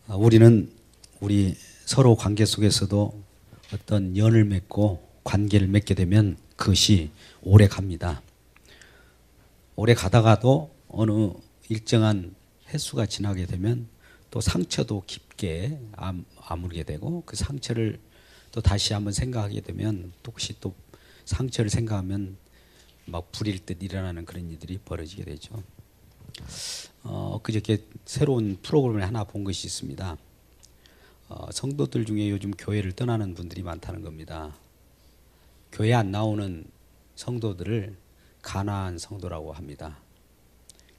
우리는 우리 서로 관계 속에서도 어떤 연을 맺고 관계를 맺게 되면 그것이 오래 갑니다. 오래 가다가도 어느 일정한 횟수가 지나게 되면 또 상처도 깊게 아물게 되고, 그 상처를 또 다시 한번 생각하게 되면 또 혹시 또 상처를 생각하면 막 불일 듯 일어나는 그런 일들이 벌어지게 되죠. 그저께 새로운 프로그램을 하나 본 것이 있습니다. 성도들 중에 요즘 교회를 떠나는 분들이 많다는 겁니다. 교회 안 나오는 성도들을 가나안 성도라고 합니다.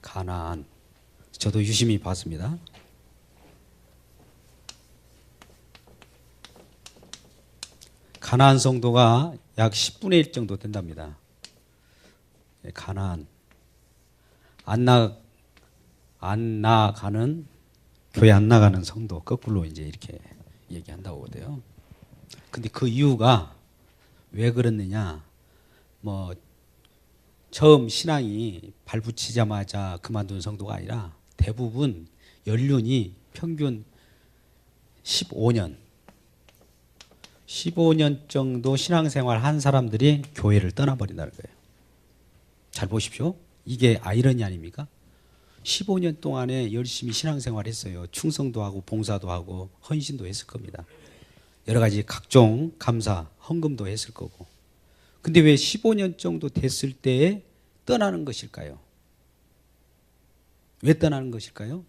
가나안. 저도 유심히 봤습니다. 가나안 성도가 약 10분의 1 정도 된답니다. 가나안. 안 나가는, 교회 안 나가는 성도, 거꾸로 이제 이렇게 얘기한다고 하대요. 근데 그 이유가 왜 그렇느냐, 처음 신앙이 발붙이자마자 그만둔 성도가 아니라 대부분 연륜이 평균 15년 정도 신앙생활 한 사람들이 교회를 떠나버린다는 거예요. 잘 보십시오. 이게 아이러니 아닙니까? 15년 동안에 열심히 신앙생활 했어요. 충성도 하고 봉사도 하고 헌신도 했을 겁니다. 여러 가지 각종 감사, 헌금도 했을 거고. 근데 왜 15년 정도 됐을 때에 떠나는 것일까요? 왜 떠나는 것일까요?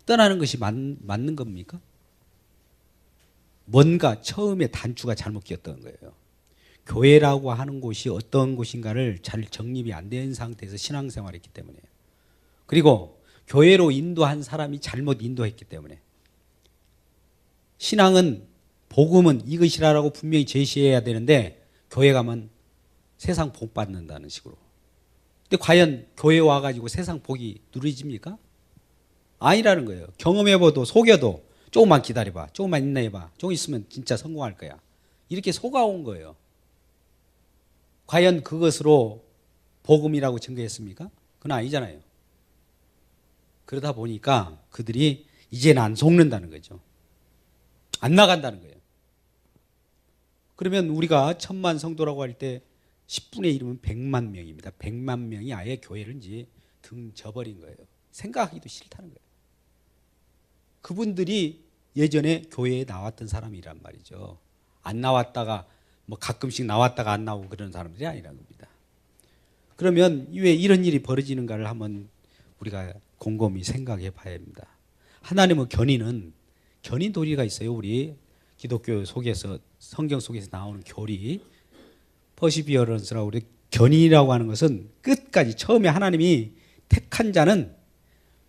떠나는 것이 맞는 겁니까? 뭔가 처음에 단추가 잘못 끼었던 거예요. 교회라고 하는 곳이 어떤 곳인가를 잘 정립이 안 된 상태에서 신앙생활을 했기 때문에, 그리고 교회로 인도한 사람이 잘못 인도했기 때문에, 신앙은, 복음은 이것이라고 분명히 제시해야 되는데 교회 가면 세상 복 받는다는 식으로. 근데 과연 교회 와가지고 세상 복이 누려집니까? 아니라는 거예요. 경험해봐도 속여도 조금만 기다려봐, 조금만 인내해봐, 조금 있으면 진짜 성공할 거야, 이렇게 속아온 거예요. 과연 그것으로 복음이라고 증거했습니까? 그건 아니잖아요. 그러다 보니까 그들이 이제는 안 속는다는 거죠. 안 나간다는 거예요. 그러면 우리가 1000만 성도라고 할 때 10분의 1이면 100만 명입니다. 100만 명이 아예 교회를 이제 등 져버린 거예요. 생각하기도 싫다는 거예요. 그분들이 예전에 교회에 나왔던 사람이란 말이죠. 안 나왔다가 가끔씩 나왔다가 안 나오고 그런 사람들이 아니라는 겁니다. 그러면 왜 이런 일이 벌어지는가를 한번 우리가 곰곰이 생각해 봐야 합니다. 하나님의 견인은 견인 도리가 있어요. 우리 기독교 속에서, 성경 속에서 나오는 교리, 퍼시비어런스라고, 우리 견인이라고 하는 것은 끝까지, 처음에 하나님이 택한 자는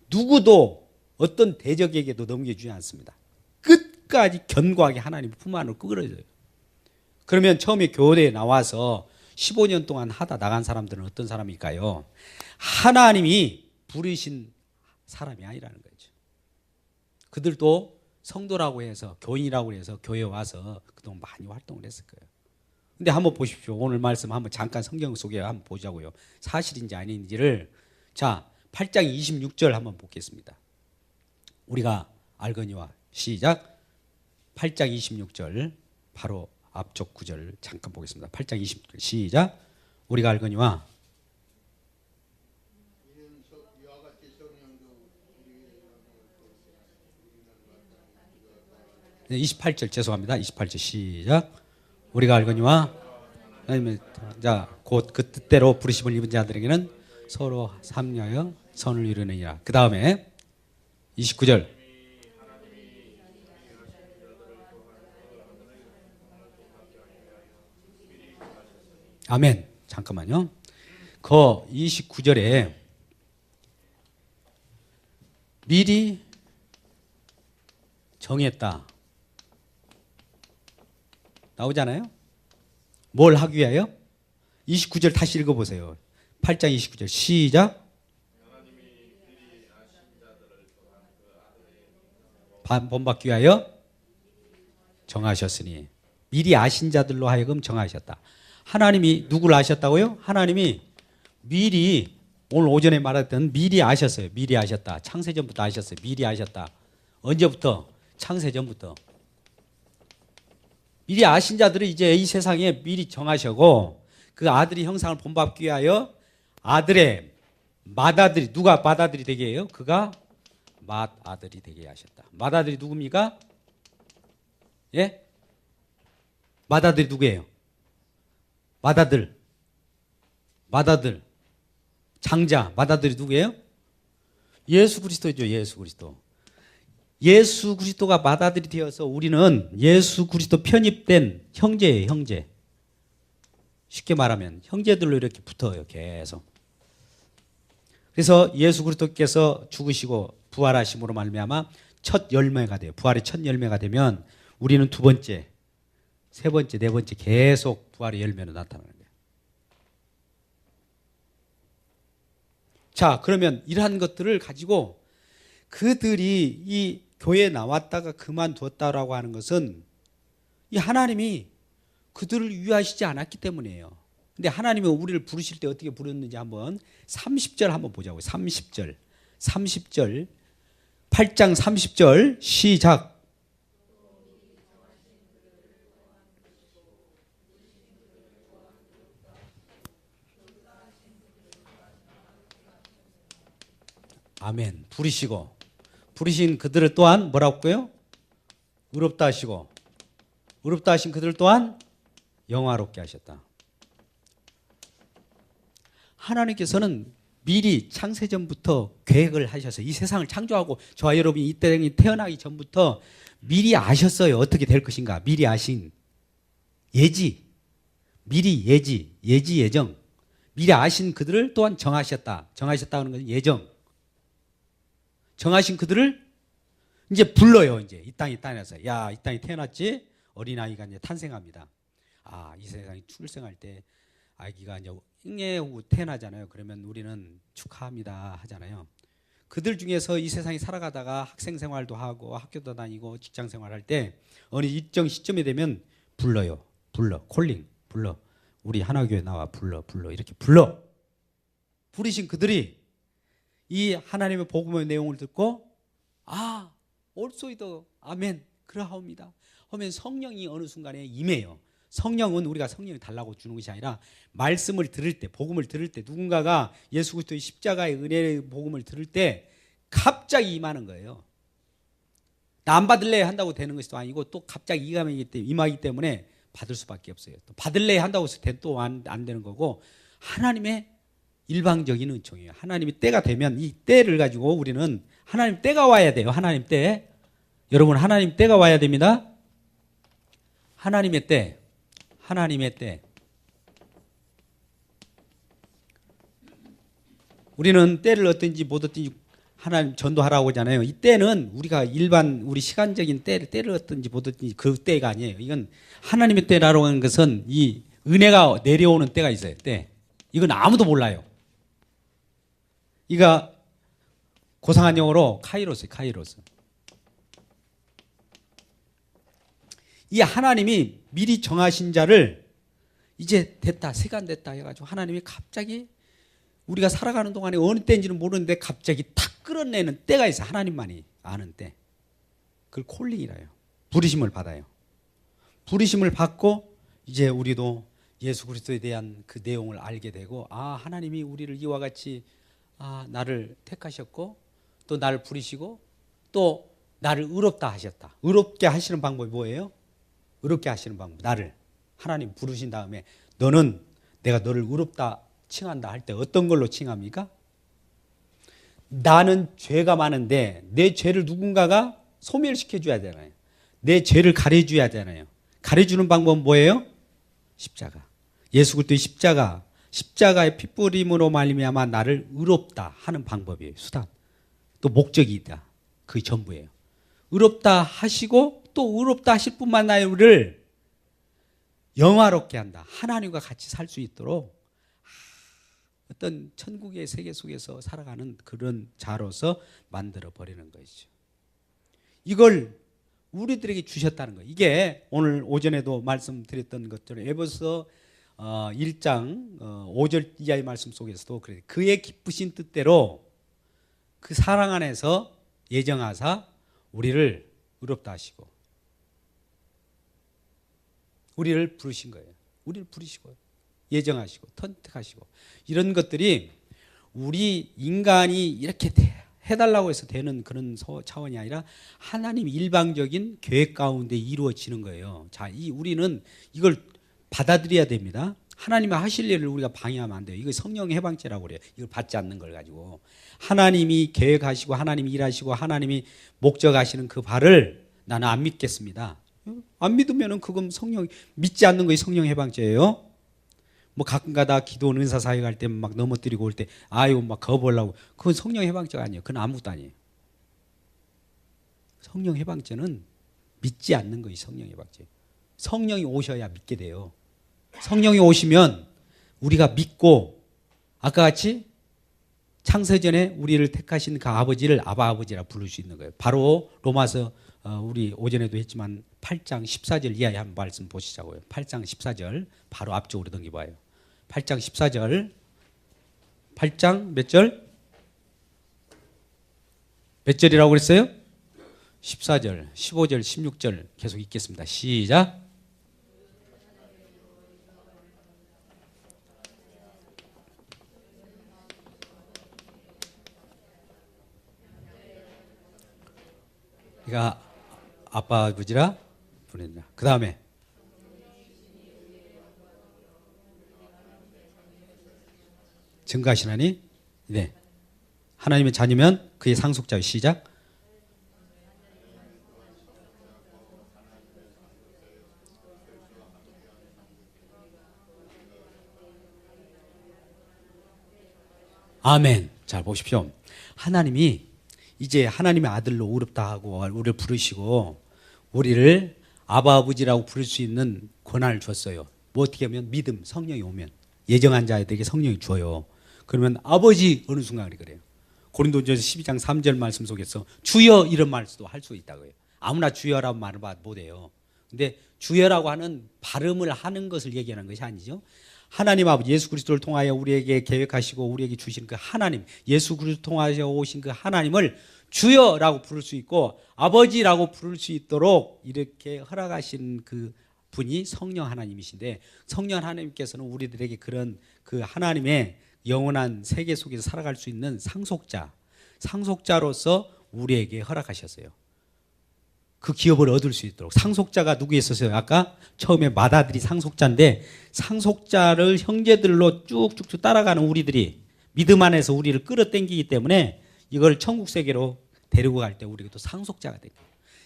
누구도 어떤 대적에게도 넘겨주지 않습니다. 끝까지 견고하게 하나님 품 안으로 끌어져요. 그러면 처음에 교회에 나와서 15년 동안 하다 나간 사람들은 어떤 사람일까요? 하나님이 부르신 사람이 아니라는 거죠. 그들도 성도라고 해서, 교인이라고 해서 교회에 와서 그동안 많이 활동을 했을 거예요. 근데 한번 보십시오. 오늘 말씀 한번 잠깐 성경 속에 한번 보자고요. 사실인지 아닌지를. 자, 8장 26절 한번 보겠습니다. 우리가 알거니와. 시작. 8장 26절 바로 앞쪽 구절 잠깐 보겠습니다. 8장 26절 시작. 우리가 알거니와. 28절 죄송합니다. 28절 시작. 우리가 알거니와. 자, 곧 그 뜻대로 부르심을 입은 자들에게는 서로 합력하여 선을 이루느니라. 그 다음에 29절. 아멘. 잠깐만요. 그 29절에 미리 정했다 나오잖아요. 뭘 하기 위하여? 29절 다시 읽어보세요. 8장 29절 시작. 본받기 위하여 정하셨으니. 미리 아신 자들로 하여금 정하셨다. 하나님이 누구를 아셨다고요? 하나님이 미리 오늘 오전에 말했던 미리 아셨어요. 미리 아셨다. 창세전부터 아셨어요. 미리 아셨다. 언제부터? 창세전부터. 미리 아신 자들이 이제 이 세상에 미리 정하시고 그 아들이 형상을 본받기 위하여 아들의 맏아들이, 누가 맏아들이 되게 해요? 그가 맏아들이 되게 하셨다. 맏아들이 누굽니까? 예? 맏아들이 누구예요? 맏아들. 장자. 맏아들이 누구예요? 예수 그리스도죠. 예수 그리스도. 예수 그리스도가 맏아들이 되어서 우리는 예수 그리스도 편입된 형제예요. 형제. 쉽게 말하면 형제들로 이렇게 붙어요. 계속. 그래서 예수 그리스도께서 죽으시고 부활하심으로 말미암아 첫 열매가 돼요. 부활의 첫 열매가 되면 우리는 두 번째, 세 번째, 네 번째 계속 부활의 열매로 나타나는 거예요. 자, 그러면 이러한 것들을 가지고 그들이 이 교회에 나왔다가 그만두었다라고 하는 것은 이 하나님이 그들을 위하시지 않았기 때문이에요. 근데 하나님은 우리를 부르실 때 어떻게 부르는지 한번 30절 한번 보자고요. 30절. 8장 30절 시작. 아멘. 부르신 그들을 또한 뭐라고요? 의롭다 하시고 의롭다 하신 그들을 또한 영화롭게 하셨다. 하나님께서는 미리 창세전부터 계획을 하셔서 이 세상을 창조하고 저와 여러분이 이 땅에 태어나기 전부터 미리 아셨어요. 어떻게 될 것인가. 미리 아신 예지. 미리 예정. 미리 아신 그들을 또한 정하셨다. 정하셨다는 것은 예정. 정하신 그들을 이제 불러요. 이제 이 땅에 태어나서 야, 이 땅에 태어났지? 어린아이가 이제 탄생합니다. 아, 이 세상에 출생할 때 아기가 이제 잉여 후 태어나잖아요. 그러면 우리는 축하합니다 하잖아요. 그들 중에서 이 세상에 살아가다가 학생 생활도 하고 학교도 다니고 직장 생활할 때 어느 일정 시점이 되면 불러요. 콜링, 불러. 우리 하나교회 나와 불러 이렇게 불러. 부르신 그들이 이 하나님의 복음의 내용을 듣고 아, 올소이도 아멘 그러하옵니다 하면 성령이 어느 순간에 임해요. 성령은 우리가 성령이 달라고 주는 것이 아니라 말씀을 들을 때, 복음을 들을 때, 누군가가 예수 그리스도의 십자가의 은혜의 복음을 들을 때 갑자기 임하는 거예요. 나 안 받을래 한다고 되는 것도 아니고 또 갑자기 임하기 때문에 받을 수밖에 없어요. 또 받을래 한다고 해서 또 안 되는 거고 하나님의 일방적인 은총이에요. 하나님이 때가 되면 이 때를 가지고 우리는 하나님 때가 와야 돼요. 하나님 때. 여러분 하나님 때가 와야 됩니다. 하나님의 때. 우리는 때를 어떤지 못 어떤지 하나님 전도하라고 하잖아요. 이 때는 우리가 일반 우리 시간적인 때를 어떤지 못 어떤지 그 때가 아니에요. 이건 하나님의 때라고 하는 것은 이 은혜가 내려오는 때가 있어요. 때. 이건 아무도 몰라요. 이가 고상한 영어로 카이로스. 이 하나님이 미리 정하신 자를 이제 됐다, 시간 됐다 해가지고 하나님이 갑자기 우리가 살아가는 동안에 어느 때인지는 모르는데 갑자기 탁 끌어내는 때가 있어요. 하나님만이 아는 때. 그걸 콜링이라 해요. 부르심을 받아요. 부르심을 받고 이제 우리도 예수 그리스도에 대한 그 내용을 알게 되고 아, 하나님이 우리를 이와 같이 나를 택하셨고 또 나를 부르시고 또 나를 의롭다 하셨다. 의롭게 하시는 방법이 뭐예요? 의롭게 하시는 방법. 나를 하나님 부르신 다음에 너는 내가 너를 의롭다 칭한다 할 때 어떤 걸로 칭합니까? 나는 죄가 많은데 내 죄를 누군가가 소멸시켜 줘야 되잖아요. 내 죄를 가려줘야 되잖아요. 가려주는 방법은 뭐예요? 십자가. 예수 그리스도의 십자가의 핏부림으로 말미암아 나를 의롭다 하는 방법이에요. 수단. 또 목적이 있다. 그게 전부예요. 의롭다 하시고 또 의롭다 하실 뿐만 아니라 우리를 영화롭게 한다. 하나님과 같이 살 수 있도록 어떤 천국의 세계 속에서 살아가는 그런 자로서 만들어 버리는 것이죠. 이걸 우리들에게 주셨다는 거예요. 이게 오늘 오전에도 말씀드렸던 것처럼 에베소 1장 5절 이하의 말씀 속에서도 그래. 그의 기쁘신 뜻대로 그 사랑 안에서 예정하사 우리를 의롭다 하시고 우리를 부르신 거예요. 우리를 부르시고 예정하시고 선택하시고 이런 것들이 우리 인간이 이렇게 해달라고 해서 되는 그런 차원이 아니라 하나님 일방적인 계획 가운데 이루어지는 거예요. 자, 우리는 이걸 받아들여야 됩니다. 하나님이 하실 일을 우리가 방해하면 안 돼요. 이거 성령의 해방죄라고 그래요. 이걸 받지 않는 걸 가지고 하나님이 계획하시고 하나님이 일하시고 하나님이 목적하시는 그 바를 나는 안 믿겠습니다. 안 믿으면은 그건 성령 믿지 않는 것이 성령 해방죄예요. 뭐 가끔가다 기도원 은사 사회 갈 때 막 넘어뜨리고 올 때 아이고 막 거부하려고 그건 성령 해방죄가 아니에요. 그건 아무것도 아니에요. 성령 해방죄는 믿지 않는 것이 성령 해방죄예요. 성령이 오셔야 믿게 돼요. 성령이 오시면 우리가 믿고 아까 같이 창세전에 우리를 택하신 그 아버지를 아바 아버지라 부를 수 있는 거예요. 바로 로마서 우리 오전에도 했지만 8장 14절 이하의 한 말씀 보시자고요. 8장 14절 바로 앞쪽으로 넘겨봐요. 8장 14절 8장 몇 절? 몇 절이라고 그랬어요? 14절, 15절, 16절 계속 읽겠습니다. 시작. 그러니까 아빠 아버지라 부른다. 그 다음에 증거하시나니 네. 하나님의 자녀면 그의 상속자의 시작. 아멘. 잘 보십시오. 하나님이 이제 하나님의 아들로 의롭다 하고 우리를 부르시고 우리를 아바 아버지라고 부를 수 있는 권한을 줬어요. 뭐 어떻게 하면 믿음, 성령이 오면 예정한 자에게 성령이 줘요. 그러면 아버지 어느 순간 그래요. 고린도전서 12장 3절 말씀 속에서 주여 이런 말도 할 수 있다고요. 아무나 주여라고 말을 못해요. 근데 주여라고 하는 발음을 하는 것을 얘기하는 것이 아니죠. 하나님 아버지 예수 그리스도를 통하여 우리에게 계획하시고 우리에게 주신 그 하나님, 예수 그리스도 통하여 오신 그 하나님을 주여라고 부를 수 있고 아버지라고 부를 수 있도록 이렇게 허락하신 그 분이 성령 하나님이신데 성령 하나님께서는 우리들에게 그런 그 하나님의 영원한 세계 속에서 살아갈 수 있는 상속자로서 우리에게 허락하셨어요. 그 기업을 얻을 수 있도록. 상속자가 누구 있었어요? 아까 처음에 맏아들이 상속자인데 상속자를 형제들로 쭉쭉쭉 따라가는 우리들이 믿음 안에서 우리를 끌어당기기 때문에 이걸 천국 세계로 데리고 갈 때 우리가 또 상속자가 됩니다.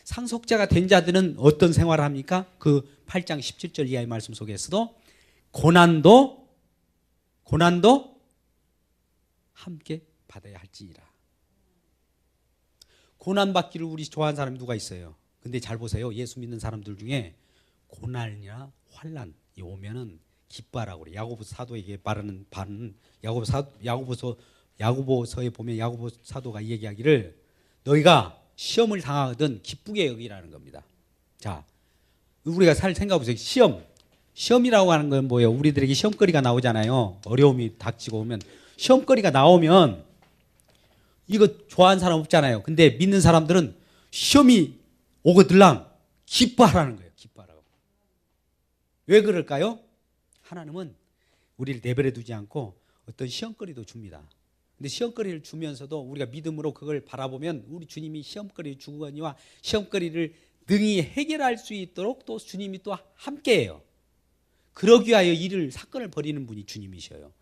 상속자가 된 자들은 어떤 생활을 합니까? 그 8장 17절 이하의 말씀 속에서도 고난도 함께 받아야 할지니라. 고난받기를 우리 좋아하는 사람이 누가 있어요? 근데 잘 보세요. 예수 믿는 사람들 중에 고난이나 환난이 오면은 기뻐하라고 그래. 야고보 사도에게 말하는 바는 야고보서에 보면 야고보 사도가 얘기하기를 너희가 시험을 당하거든 기쁘게 여기라는 겁니다. 자, 우리가 생각해 보세요. 시험이라고 하는 건 뭐예요? 우리들에게 시험거리가 나오잖아요. 어려움이 닥치고 오면 시험거리가 나오면 이거 좋아하는 사람 없잖아요. 근데 믿는 사람들은 시험이 오거들랑 기뻐하라는 거예요. 기뻐하라고. 왜 그럴까요? 하나님은 우리를 내버려 두지 않고 어떤 시험거리도 줍니다. 근데 시험거리를 주면서도 우리가 믿음으로 그걸 바라보면 우리 주님이 시험거리를 주거니와 시험거리를 능히 해결할 수 있도록 또 주님이 또 함께해요. 그러기 위하여 사건을 벌이는 분이 주님이셔요.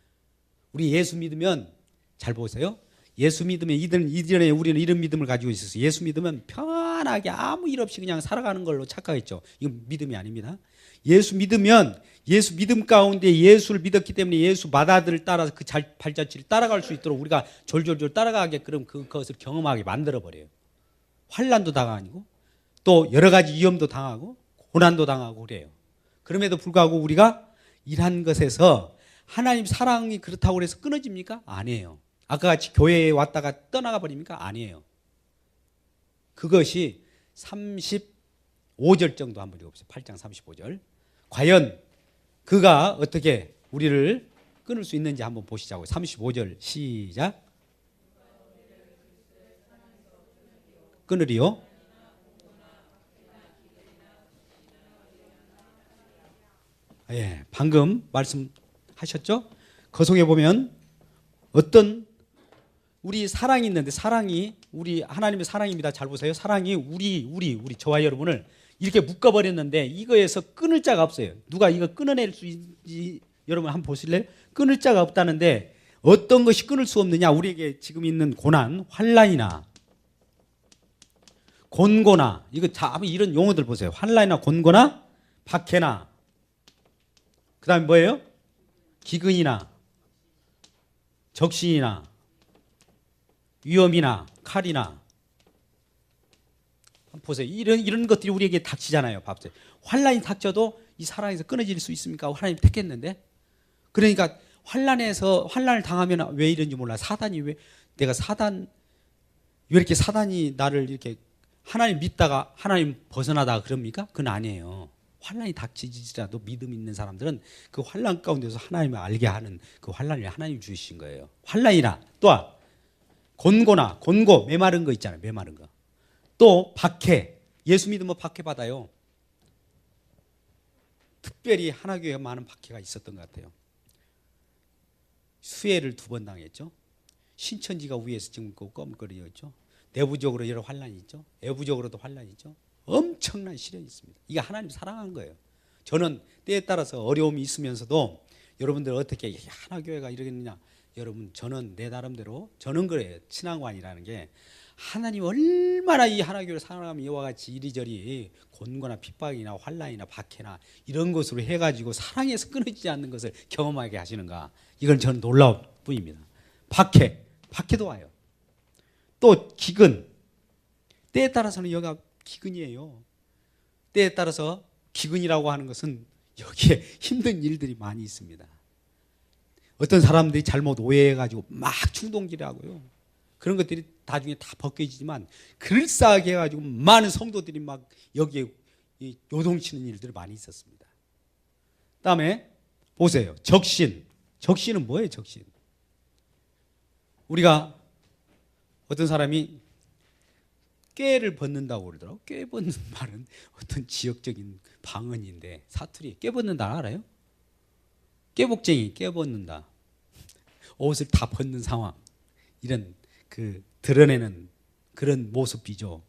우리 예수 믿으면 잘 보세요. 예수 믿으면 이전에 우리는 이런 믿음을 가지고 있었어요. 예수 믿으면 편하게 아무 일 없이 그냥 살아가는 걸로 착각했죠. 이건 믿음이 아닙니다. 예수 믿으면 예수 믿음 가운데 예수를 믿었기 때문에 예수 맏아들을 따라서 그 발자취를 따라갈 수 있도록 우리가 졸졸졸 따라가게끔 그것을 경험하게 만들어버려요. 환난도 당하고 또 여러 가지 위험도 당하고 고난도 당하고 그래요. 그럼에도 불구하고 우리가 일한 것에서 하나님 사랑이 그렇다고 해서 끊어집니까? 아니에요. 아까 같이 교회에 왔다가 떠나가 버립니까? 아니에요. 그것이 35절 정도 한번 읽어보세요. 8장 35절. 과연 그가 어떻게 우리를 끊을 수 있는지 한번 보시자고요. 35절 시작. 끊으리요. 예, 방금 말씀하셨죠? 그 속에 보면 어떤 우리 사랑이 있는데, 사랑이 우리 하나님의 사랑입니다. 잘 보세요. 사랑이 우리 저와 여러분을 이렇게 묶어버렸는데 이거에서 끊을 자가 없어요. 누가 이거 끊어낼 수 있는지 여러분 한번 보실래요? 끊을 자가 없다는데 어떤 것이 끊을 수 없느냐? 우리에게 지금 있는 고난, 환난이나 곤고나, 이거 다 이런 용어들 보세요. 환난이나 곤고나 박해나, 그 다음에 뭐예요? 기근이나 적신이나 위험이나 칼이나. 한번 보세요. 이런 것들이 우리에게 닥치잖아요. 봐보세요. 환난이 닥쳐도 이 사랑에서 끊어질 수 있습니까? 하나님 택했는데. 그러니까 환난을 당하면 왜 이런지 몰라. 사단이 왜 이렇게 사단이 나를 이렇게 하나님 믿다가 하나님 벗어나다가 그럽니까? 그건 아니에요. 환난이 닥치지라도 믿음 있는 사람들은 그 환난 가운데서 하나님을 알게 하는 그 환난을 하나님 주신 거예요. 환난이나 또한 곤고 메마른 거 있잖아요. 메마른 거. 또 박해. 예수 믿으면 박해 받아요. 특별히 하나교회가 많은 박해가 있었던 것 같아요. 수해를 2번 당했죠. 신천지가 위에서 지금 껌거리고 있죠. 내부적으로 여러 환난이 있죠. 외부적으로도 환난이 있죠. 엄청난 시련이 있습니다. 이게 하나님 사랑한 거예요. 저는 때에 따라서 어려움이 있으면서도 여러분들 어떻게 하나교회가 이러겠느냐. 여러분, 저는 내 나름대로 저는 그래요. 친환관이라는 게 하나님 얼마나 이 하나교회를 사랑하면 이와 같이 이리저리 곤고나 핍박이나 환난이나 박해나 이런 것으로 해가지고 사랑에서 끊어지지 않는 것을 경험하게 하시는가. 이건 저는 놀라울 뿐입니다. 박해도 와요. 또 기근. 때에 따라서는 여기가 기근이에요. 때에 따라서 기근이라고 하는 것은 여기에 힘든 일들이 많이 있습니다. 어떤 사람들이 잘못 오해해가지고 막 충동질하고요. 그런 것들이 나중에 다 벗겨지지만 그럴싸하게 해가지고 많은 성도들이 막 여기에 요동치는 일들이 많이 있었습니다. 다음에 보세요. 적신은 뭐예요? 적신. 우리가 어떤 사람이 꾀를 벗는다고 그러더라고요. 꾀 벗는 말은 어떤 지역적인 방언인데 사투리. 꾀 벗는다 알아요? 깨복쟁이, 깨 벗는다. 옷을 다 벗는 상황. 이런 드러내는 그런 모습이죠.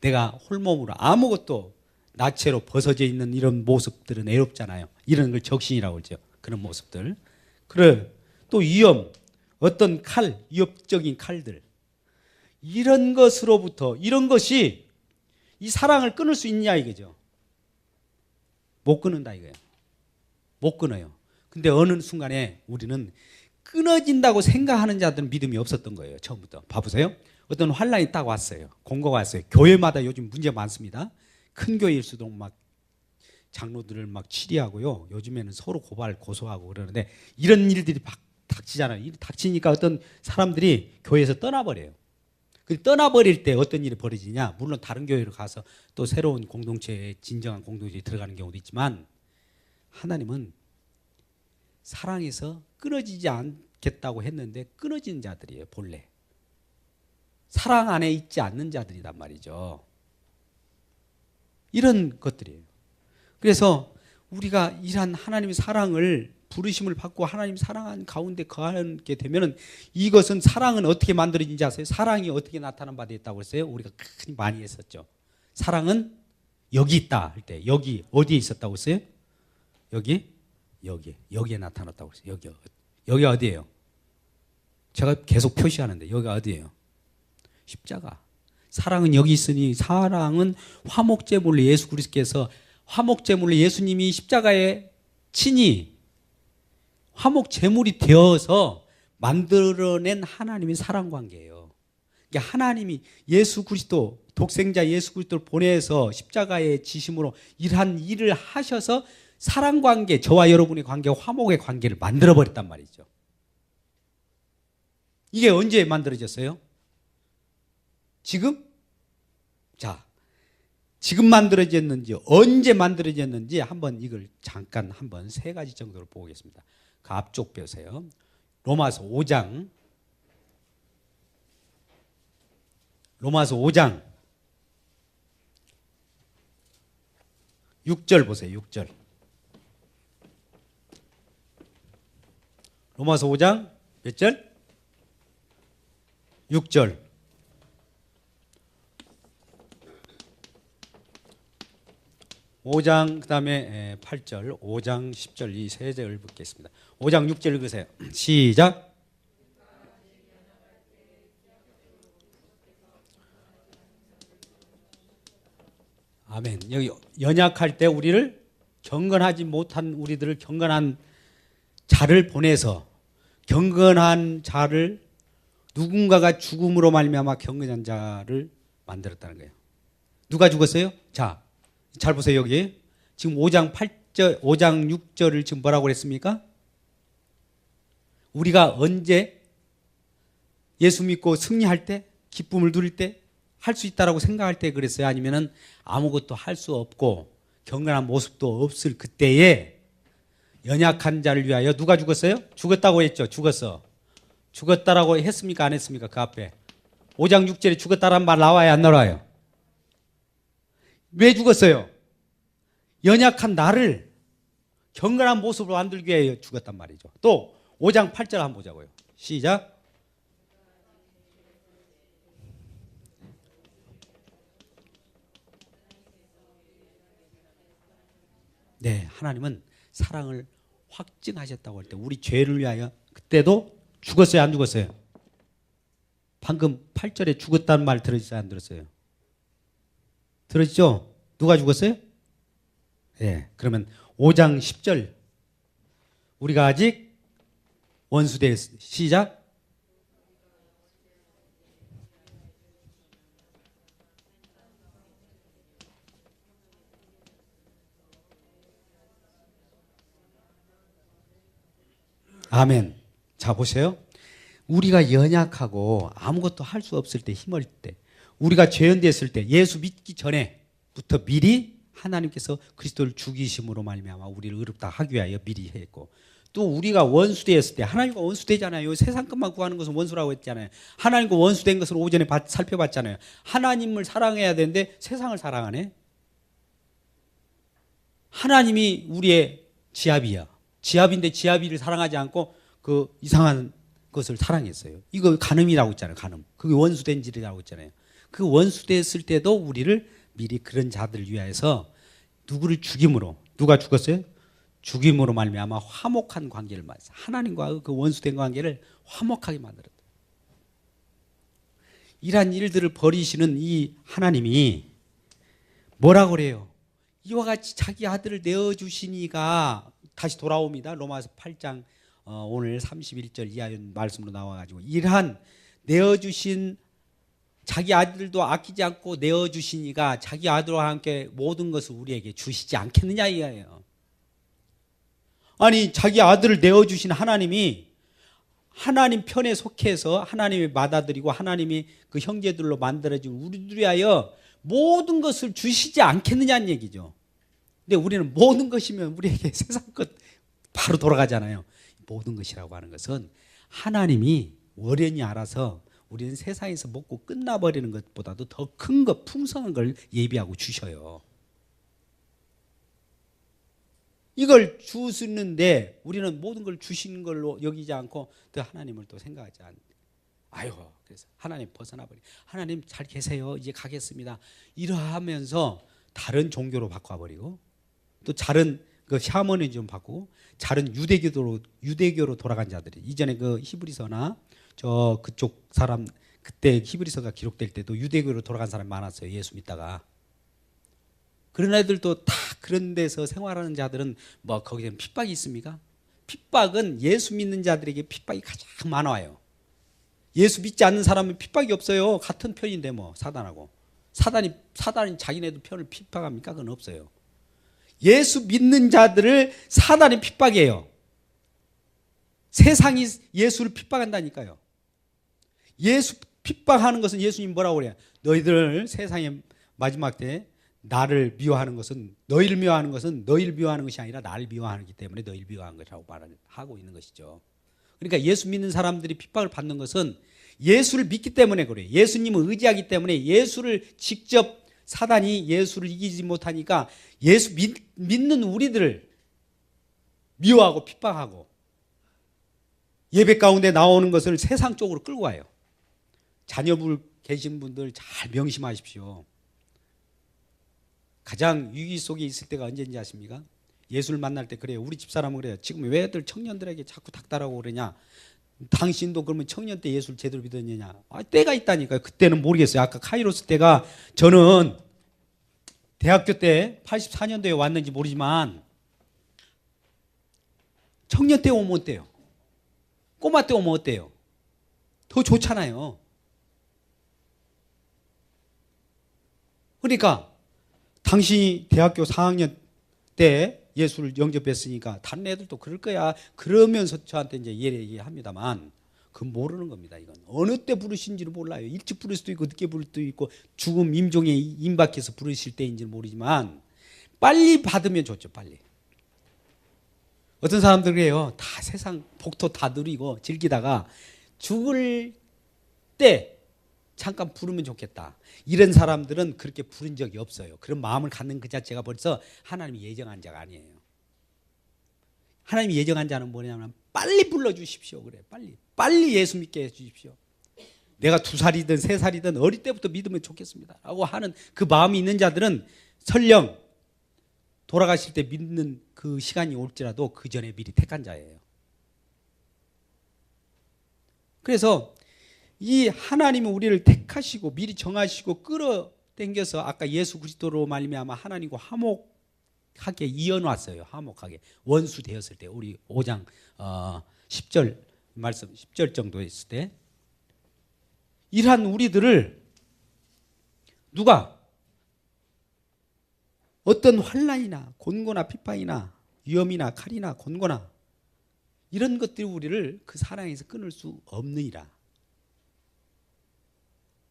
내가 홀몸으로 아무것도 나체로 벗어져 있는 이런 모습들은 애롭잖아요. 이런 걸 적신이라고 그러죠. 그런 모습들. 그래. 또 위험, 어떤 위협적인 칼들. 이런 것으로부터, 이런 것이 이 사랑을 끊을 수 있냐 이거죠. 못 끊는다 이거예요. 못 끊어요. 근데 어느 순간에 우리는 끊어진다고 생각하는 자들은 믿음이 없었던 거예요. 처음부터. 봐보세요. 어떤 환란이 딱 왔어요. 공고가 왔어요. 교회마다 요즘 문제 많습니다. 큰 교회일수록 막 장로들을 막 치리하고요. 요즘에는 서로 고소하고 그러는데 이런 일들이 막 닥치잖아요. 닥치니까 어떤 사람들이 교회에서 떠나버려요. 떠나버릴 때 어떤 일이 벌어지냐. 물론 다른 교회로 가서 또 새로운 공동체에 진정한 공동체에 들어가는 경우도 있지만 하나님은 사랑에서 끊어지지 않겠다고 했는데 끊어진 자들이에요. 본래. 사랑 안에 있지 않는 자들이란 말이죠. 이런 것들이에요. 그래서 우리가 이러한 하나님의 사랑을 부르심을 받고 하나님 사랑한 가운데 거하게 되면 이것은 사랑은 어떻게 만들어진지 아세요? 사랑이 어떻게 나타난 바 되었다고 했어요? 우리가 많이 했었죠. 사랑은 여기 있다 할 때 여기 어디에 있었다고 했어요? 여기에 나타났다고 했어요. 여기가 어디예요? 제가 계속 표시하는데 여기가 어디예요? 십자가. 사랑은 여기 있으니 사랑은 화목제물로 예수 그리스도께서 화목제물로 예수님이 십자가에 친히 화목제물이 되어서 만들어낸 하나님의 사랑관계예요. 그러니까 하나님이 예수 그리스도 독생자 예수 그리스도를 보내서 십자가의 지심으로 이러한 일을 하셔서 사랑관계, 저와 여러분의 관계, 화목의 관계를 만들어버렸단 말이죠. 이게 언제 만들어졌어요? 지금? 자, 지금 만들어졌는지 언제 만들어졌는지 한번 이걸 잠깐 한번 세 가지 정도로 보겠습니다. 그 앞쪽 보세요. 로마서 5장 6절 보세요. 6절. 로마서 5장 몇 절? 6절. 5장 그다음에 8절, 5장 10절 이 세 절을 읽겠습니다. 5장 6절 읽으세요. 시작. 아멘. 여기 연약할 때 우리를 경건하지 못한 우리들을 경건한 자를 보내서 경건한 자를 누군가가 죽음으로 말미암아 경건한 자를 만들었다는 거예요. 누가 죽었어요? 자, 잘 보세요. 여기 지금 5장 8절, 5장 6절을 지금 뭐라고 그랬습니까? 우리가 언제 예수 믿고 승리할 때, 기쁨을 누릴 때, 할 수 있다라고 생각할 때 그랬어요? 아니면은 아무것도 할 수 없고 경건한 모습도 없을 그때에 연약한 자를 위하여 누가 죽었어요? 죽었다고 했죠. 죽었어. 죽었다라고 했습니까? 안 했습니까? 그 앞에 5장 6절에 죽었다란 말 나와요? 안 나와요? 왜 죽었어요? 연약한 나를 경건한 모습으로 만들기 위해 죽었단 말이죠. 또 5장 8절 한번 보자고요. 시작. 네, 하나님은 사랑을 확증하셨다고 할 때 우리 죄를 위하여 그때도 죽었어요? 안 죽었어요? 방금 8절에 죽었다는 말 들었어요? 안 들었어요? 들었죠? 누가 죽었어요? 네, 그러면 5장 10절 우리가 아직 원수대 시작. 아멘. 자 보세요. 우리가 연약하고 아무것도 할 수 없을 때 힘을 때 우리가 죄인됐을 때 예수 믿기 전에부터 미리 하나님께서 그리스도를 죽이심으로 말미암아 우리를 의롭다 하기 위하여 미리 했고 또 우리가 원수되었을 때 하나님과 원수되잖아요. 세상 것만 구하는 것은 원수라고 했잖아요. 하나님과 원수된 것을 오전에 살펴봤잖아요. 하나님을 사랑해야 되는데 세상을 사랑하네. 하나님이 우리의 지압이야. 지압인데 지압이를 사랑하지 않고 그 이상한 것을 사랑했어요. 이거 간음이라고 했잖아요. 간음. 그게 원수된 질이라고 했잖아요. 그 원수됐을 때도 우리를 미리 그런 자들을 위하여서 누구를 죽임으로 누가 죽었어요? 죽임으로 말미암아 화목한 관계를 만들었어요. 하나님과 그 원수된 관계를 화목하게 만들었다. 이러한 일들을 벌이시는 이 하나님이 뭐라고 그래요? 이와 같이 자기 아들을 내어주시니가 다시 돌아옵니다. 로마서 8장 오늘 31절 이하 말씀으로 나와가지고 이러한 내어주신 자기 아들도 아끼지 않고 내어주시니가 자기 아들과 함께 모든 것을 우리에게 주시지 않겠느냐 이거예요. 아니 자기 아들을 내어주신 하나님이 하나님 편에 속해서 하나님이 받아들이고 하나님이 그 형제들로 만들어진 우리들 위하여 모든 것을 주시지 않겠느냐는 얘기죠. 근데 우리는 모든 것이면 우리에게 세상 것 바로 돌아가잖아요. 모든 것이라고 하는 것은 하나님이 월연히 알아서 우리는 세상에서 먹고 끝나버리는 것보다도 더 큰 것, 풍성한 걸 예비하고 주셔요. 이걸 주시는데 우리는 모든 걸 주시는 걸로 여기지 않고 또 하나님을 또 생각하지 않는. 아유, 그래서 하나님 벗어나버리. 하나님 잘 계세요. 이제 가겠습니다. 이러하면서 다른 종교로 바꿔버리고 또 다른 그 샤머니즘 바꾸고 다른 유대교로 돌아간 자들이 이전에 그 히브리서나 저 그쪽 사람 그때 히브리서가 기록될 때도 유대교로 돌아간 사람이 많았어요. 예수 믿다가. 그런 애들도 다 그런 데서 생활하는 자들은 뭐 거기에 핍박이 있습니까? 핍박은 예수 믿는 자들에게 핍박이 가장 많아요. 예수 믿지 않는 사람은 핍박이 없어요. 같은 편인데 뭐 사단하고. 사단이 자기네들 편을 핍박합니까? 그건 없어요. 예수 믿는 자들을 사단이 핍박해요. 세상이 예수를 핍박한다니까요. 예수 핍박하는 것은 예수님 뭐라고 그래요? 너희들 세상의 마지막 때 나를 미워하는 것은 너희를 미워하는 것은 너희를 미워하는 것이 아니라 나를 미워하기 때문에 너희를 미워하는 것이라고 말을 하고 있는 것이죠. 그러니까 예수 믿는 사람들이 핍박을 받는 것은 예수를 믿기 때문에 그래요. 예수님을 의지하기 때문에 예수를 직접 사단이 예수를 이기지 못하니까 예수 믿는 우리들을 미워하고 핍박하고 예배 가운데 나오는 것을 세상 쪽으로 끌고 와요. 자녀분 계신 분들 잘 명심하십시오. 가장 위기 속에 있을 때가 언제인지 아십니까? 예수를 만날 때 그래요. 우리 집사람은 그래요. 지금 왜들 청년들에게 자꾸 닥달하고 그러냐? 당신도 그러면 청년 때 예수를 제대로 믿었느냐? 때가 있다니까요. 그때는 모르겠어요. 아까 카이로스 때가 저는 대학교 때 84년도에 왔는지 모르지만 청년 때 오면 어때요? 꼬마 때 오면 어때요? 더 좋잖아요. 그러니까 당신이 대학교 4학년 때 예수를 영접했으니까 다른 애들도 그럴 거야. 그러면서 저한테 이제 얘기합니다만 그건 모르는 겁니다. 이건 어느 때 부르신지를 몰라요. 일찍 부를 수도 있고 늦게 부를 수도 있고 죽음 임종에 임박해서 부르실 때인지는 모르지만 빨리 받으면 좋죠. 빨리. 어떤 사람들 그래요. 다 세상 복도 다 누리고 즐기다가 죽을 때 잠깐 부르면 좋겠다. 이런 사람들은 그렇게 부른 적이 없어요. 그런 마음을 갖는 그 자체가 벌써 하나님이 예정한 자가 아니에요. 하나님이 예정한 자는 뭐냐면 빨리 불러주십시오. 그래. 빨리 예수 믿게 해주십시오. 내가 2살이든 3살이든 어릴 때부터 믿으면 좋겠습니다 라고 하는 그 마음이 있는 자들은 설령 돌아가실 때 믿는 그 시간이 올지라도 그 전에 미리 택한 자예요. 그래서 이 하나님이 우리를 택하시고 미리 정하시고 끌어당겨서 아까 예수 그리스도로 말미암아 하나님과 화목하게 이어놨어요. 화목하게 원수 되었을 때 우리 5장 10절 말씀 10절 정도 있을 때 이러한 우리들을 누가 어떤 환난이나 곤고나 핍박이나 위험이나 칼이나 곤고나 이런 것들이 우리를 그 사랑에서 끊을 수 없느니라.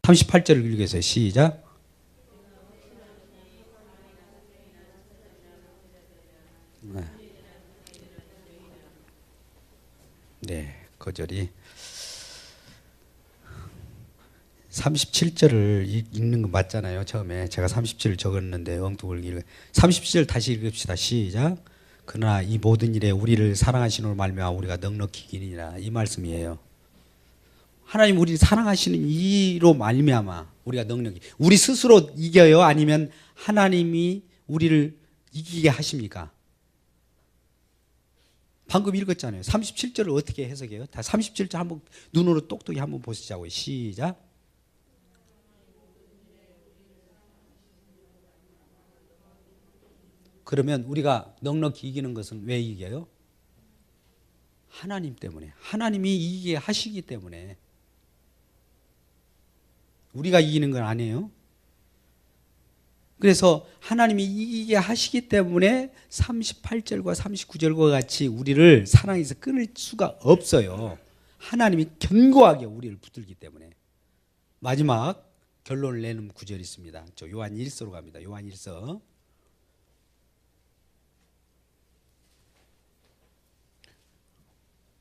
38절을 읽겠어요. 시작. 네, 거절이 37절을 읽는 거 맞잖아요. 처음에 제가 37을 적었는데 엉뚱을 읽어요. 37절 다시 읽읍시다. 시작. 그러나 이 모든 일에 우리를 사랑하시는 말미암아 우리가 넉넉히 이기니라. 이 말씀이에요. 하나님 우리를 사랑하시는 이로 말미암아 우리가 넉넉히 우리 스스로 이겨요? 아니면 하나님이 우리를 이기게 하십니까? 방금 읽었잖아요. 37절을 어떻게 해석해요? 다 37절 한번 눈으로 똑똑히 한번 보시자고요. 시작. 그러면 우리가 넉넉히 이기는 것은 왜 이겨요? 하나님 때문에. 하나님이 이기게 하시기 때문에. 우리가 이기는 건 아니에요. 그래서 하나님이 이기게 하시기 때문에 38절과 39절과 같이 우리를 사랑에서 끊을 수가 없어요. 하나님이 견고하게 우리를 붙들기 때문에. 마지막 결론을 내는 구절이 있습니다. 저 요한 1서로 갑니다. 요한 1서.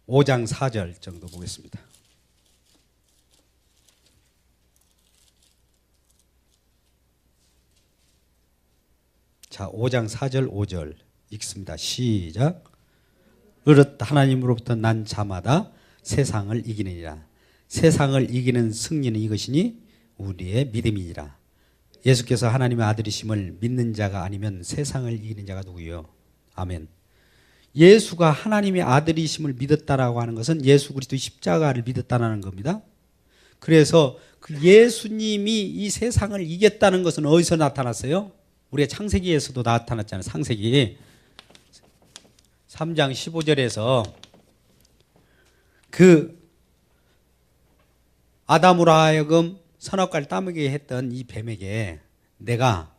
(5장 4절) 정도 보겠습니다. 자, 5장 4절 5절 읽습니다. 시작. 그릇 하나님으로부터 난 자마다 세상을 이기느니라. 세상을 이기는 승리는 이것이니 우리의 믿음이니라. 예수께서 하나님의 아들이심을 믿는 자가 아니면 세상을 이기는 자가 누구요? 아멘. 예수가 하나님의 아들이심을 믿었다라고 하는 것은 예수 그리스도의 십자가를 믿었다는 겁니다. 그래서 그 예수님이 이 세상을 이겼다는 것은 어디서 나타났어요? 우리가 창세기에서도 나타났잖아요. 창세기 3장 15절에서 그 아담으로 하여금 선악과를 따먹게 했던 이 뱀에게 내가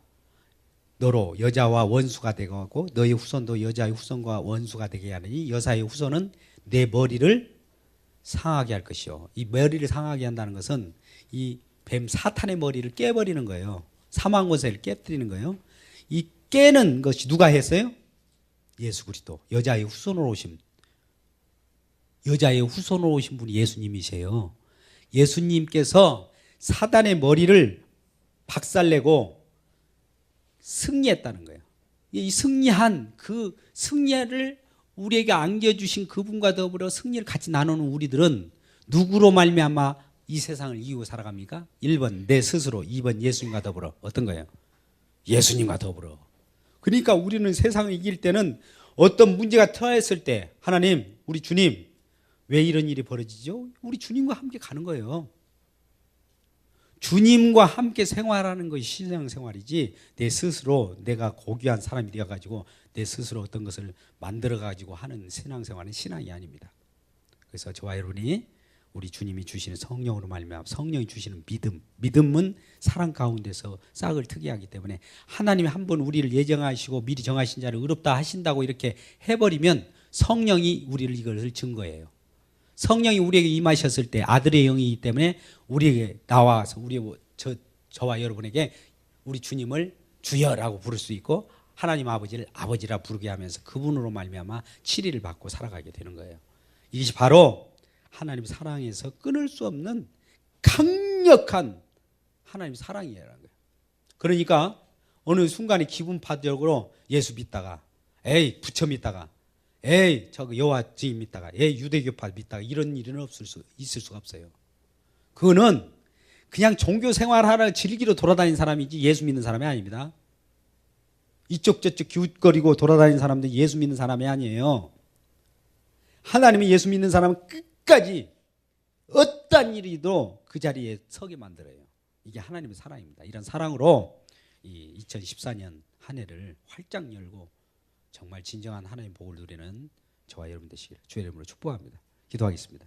너로 여자와 원수가 되고 너의 후손도 여자의 후손과 원수가 되게 하느니 여자의 후손은 내 머리를 상하게 할 것이요. 이 머리를 상하게 한다는 것은 이 뱀 사탄의 머리를 깨버리는 거예요. 사망 권세를 깨뜨리는 거예요. 이 깨는 것이 누가 했어요? 예수 그리스도. 여자의 후손으로 오신 분이 예수님이세요. 예수님께서 사단의 머리를 박살내고 승리했다는 거예요. 이 승리한 그 승리를 우리에게 안겨주신 그분과 더불어 승리를 같이 나누는 우리들은 누구로 말미암아 이 세상을 이기고 살아갑니까? 1번 내 스스로, 2번 예수님과 더불어. 어떤 거예요? 예수님과 더불어. 그러니까 우리는 세상을 이길 때는 어떤 문제가 터졌을 때 하나님, 우리 주님, 왜 이런 일이 벌어지죠? 우리 주님과 함께 가는 거예요. 주님과 함께 생활하는 것이 신앙생활이지 내 스스로 내가 고귀한 사람이 되어가지고 내 스스로 어떤 것을 만들어가지고 하는 신앙생활은 신앙이 아닙니다. 그래서 저와 여러분이 우리 주님이 주시는 성령으로 말미암아 성령이 주시는 믿음은 사랑 가운데서 싹을 트게 하기 때문에 하나님이 한 번 우리를 예정하시고 미리 정하신 자를 의롭다 하신다고 이렇게 해버리면 성령이 우리를 이것을 증거해요. 성령이 우리에게 임하셨을 때 아들의 영이기 때문에 우리에게 나와서 저와 여러분에게 우리 주님을 주여라고 부를 수 있고 하나님 아버지를 아버지라 부르게 하면서 그분으로 말미암아 치리를 받고 살아가게 되는 거예요. 이것이 바로 하나님 사랑에서 끊을 수 없는 강력한 하나님 사랑이라는 거예요. 그러니까 어느 순간에 기분파적으로 예수 믿다가 에이 부처 믿다가 에이 저거 여호와 증인 믿다가 에이 유대교파 믿다가 이런 일은 있을 수가 없어요. 그거는 그냥 종교 생활하러 즐기러 돌아다니는 사람이지 예수 믿는 사람이 아닙니다. 이쪽 저쪽 기웃거리고 돌아다니는 사람들 예수 믿는 사람이 아니에요. 하나님이 예수 믿는 사람은 끝까지 어떤 일이도 그 자리에 서게 만들어요. 이게 하나님의 사랑입니다. 이런 사랑으로 이 2014년 한 해를 활짝 열고 정말 진정한 하나님 복을 누리는 저와 여러분 되시기를 주의 이름으로 축복합니다. 기도하겠습니다.